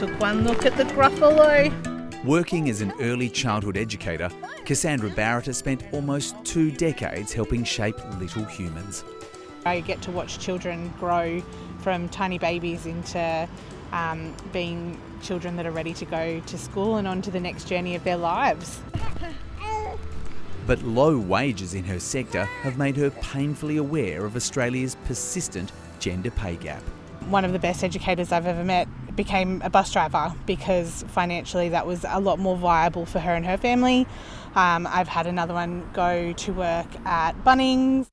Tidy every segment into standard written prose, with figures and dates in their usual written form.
took one look at the Gruffalo. Working as an early childhood educator, Cassandra Barrett has spent almost 2 decades helping shape little humans. I get to watch children grow from tiny babies into being children that are ready to go to school and on to the next journey of their lives. But low wages in her sector have made her painfully aware of Australia's persistent gender pay gap. One of the best educators I've ever met became a bus driver because financially that was a lot more viable for her and her family. I've had another one go to work at Bunnings.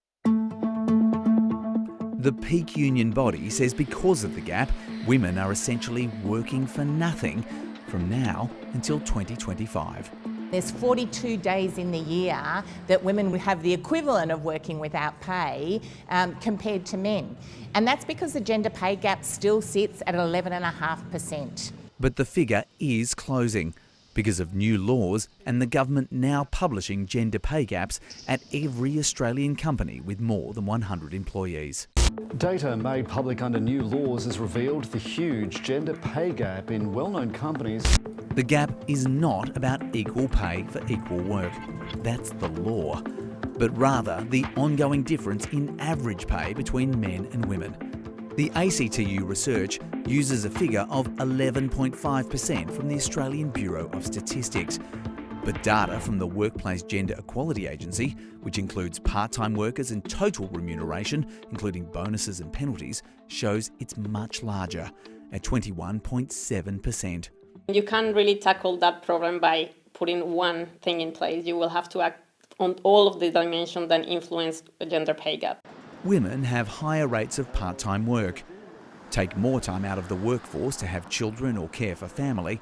The peak union body says because of the gap, women are essentially working for nothing from now until 2025. There's 42 days in the year that women would have the equivalent of working without pay compared to men. And that's because the gender pay gap still sits at 11.5%. But the figure is closing because of new laws and the government now publishing gender pay gaps at every Australian company with more than 100 employees. Data made public under new laws has revealed the huge gender pay gap in well-known companies. The gap is not about equal pay for equal work. That's the law. But rather the ongoing difference in average pay between men and women. The ACTU research uses a figure of 11.5% from the Australian Bureau of Statistics. But data from the Workplace Gender Equality Agency, which includes part-time workers and total remuneration, including bonuses and penalties, shows it's much larger, at 21.7%. You can't really tackle that problem by putting one thing in place. You will have to act on all of the dimensions that influence the gender pay gap. Women have higher rates of part-time work, take more time out of the workforce to have children or care for family,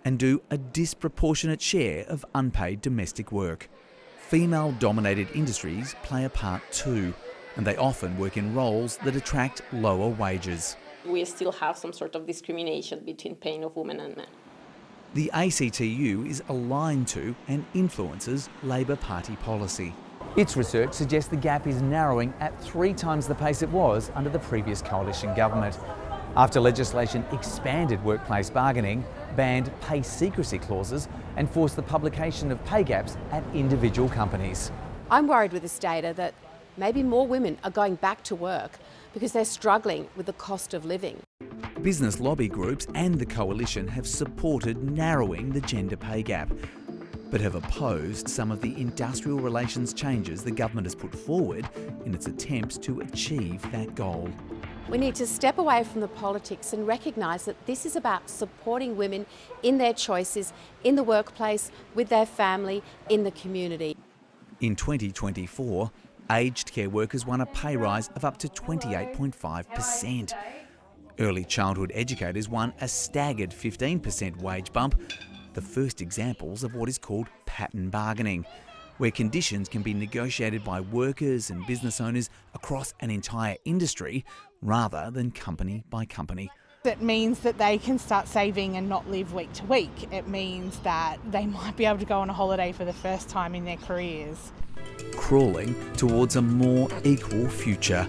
and do a disproportionate share of unpaid domestic work. Female-dominated industries play a part too, and they often work in roles that attract lower wages. We still have some sort of discrimination between paying of women and men. The ACTU is aligned to and influences Labor Party policy. Its research suggests the gap is narrowing at 3 times the pace it was under the previous coalition government, after legislation expanded workplace bargaining, banned pay secrecy clauses and forced the publication of pay gaps at individual companies. I'm worried with this data that maybe more women are going back to work because they're struggling with the cost of living. Business lobby groups and the coalition have supported narrowing the gender pay gap, but have opposed some of the industrial relations changes the government has put forward in its attempts to achieve that goal. We need to step away from the politics and recognise that this is about supporting women in their choices, in the workplace, with their family, in the community. In 2024, aged care workers won a pay rise of up to 28.5%. Early childhood educators won a staggered 15% wage bump, the first examples of what is called pattern bargaining, where conditions can be negotiated by workers and business owners across an entire industry rather than company by company. It means that they can start saving and not live week to week. It means that they might be able to go on a holiday for the first time in their careers. Crawling towards a more equal future.